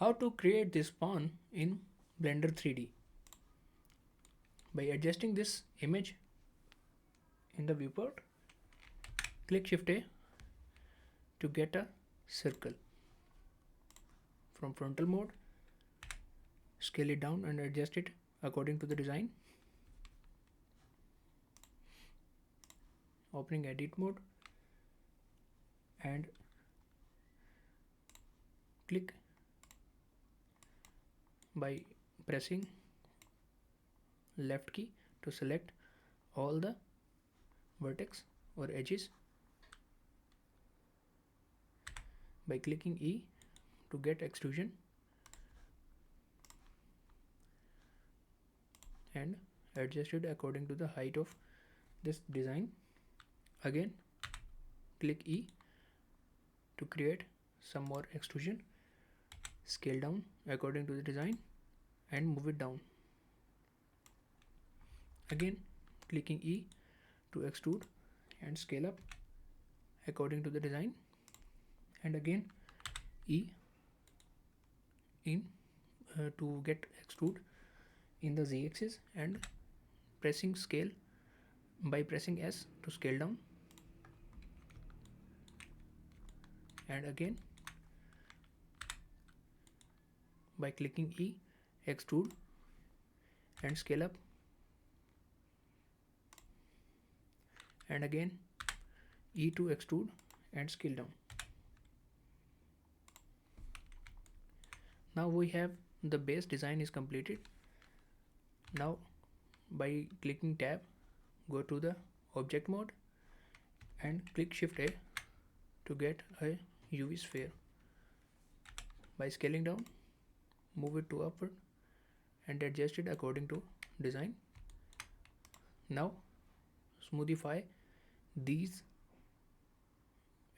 How to create this pawn in Blender 3D? By adjusting this image in the viewport, click Shift A to get a circle. From frontal mode, scale it down and adjust it according to the design. Opening edit mode and click by pressing left key to select all the vertex or edges. By clicking E to get extrusion and adjust it according to the height of this design. Again click E to create some more extrusion, scale down according to the design and move it down. Again clicking E to extrude and scale up according to the design, and again E in to get extrude in the Z axis and pressing scale by pressing S to scale down, and again by clicking E extrude and scale up, and again E to extrude and scale down. Now we have the base design is completed. Now by clicking tab, go to the object mode and click Shift A to get a UV sphere. By scaling down, move it to upward and adjust it according to design. Now smoothify these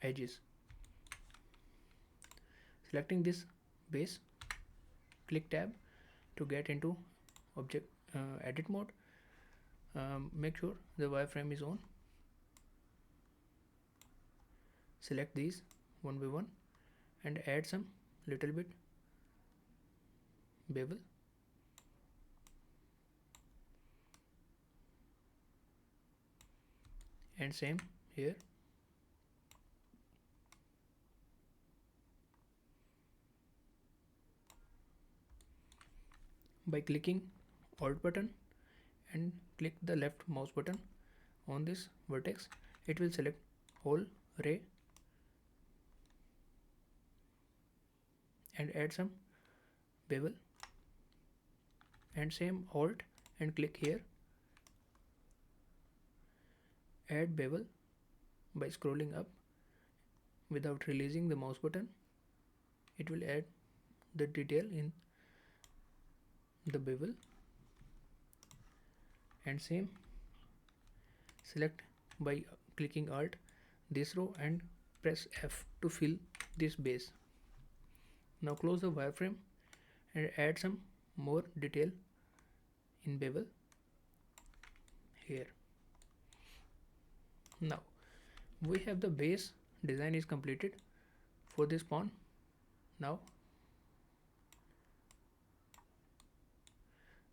edges. Selecting this base, click tab to get into object edit mode. Make sure the wireframe is on. Select these one by one and add some little bit bevel. And same here. By clicking Alt button and click the left mouse button on this vertex, it will select whole ray and add some bevel, and same Alt and click here, add bevel by scrolling up without releasing the mouse button. It will add the detail in the bevel, and same select by clicking Alt this row and press F to fill this base. Now close the wireframe and add some more detail in bevel here. Now we have the base design is completed for this pawn. Now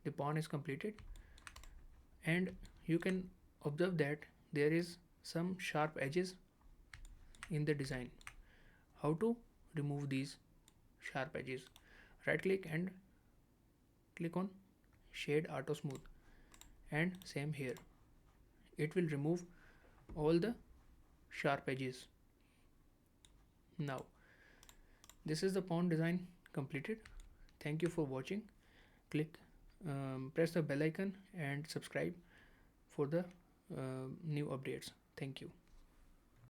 the pawn is completed, and you can observe that there is some sharp edges in the design. How to remove these sharp edges? Right click and click on shade auto smooth, and same here, it will remove all the sharp edges. Now this is the pawn design completed. Thank you for watching. Press the bell icon and subscribe for the new updates. Thank you.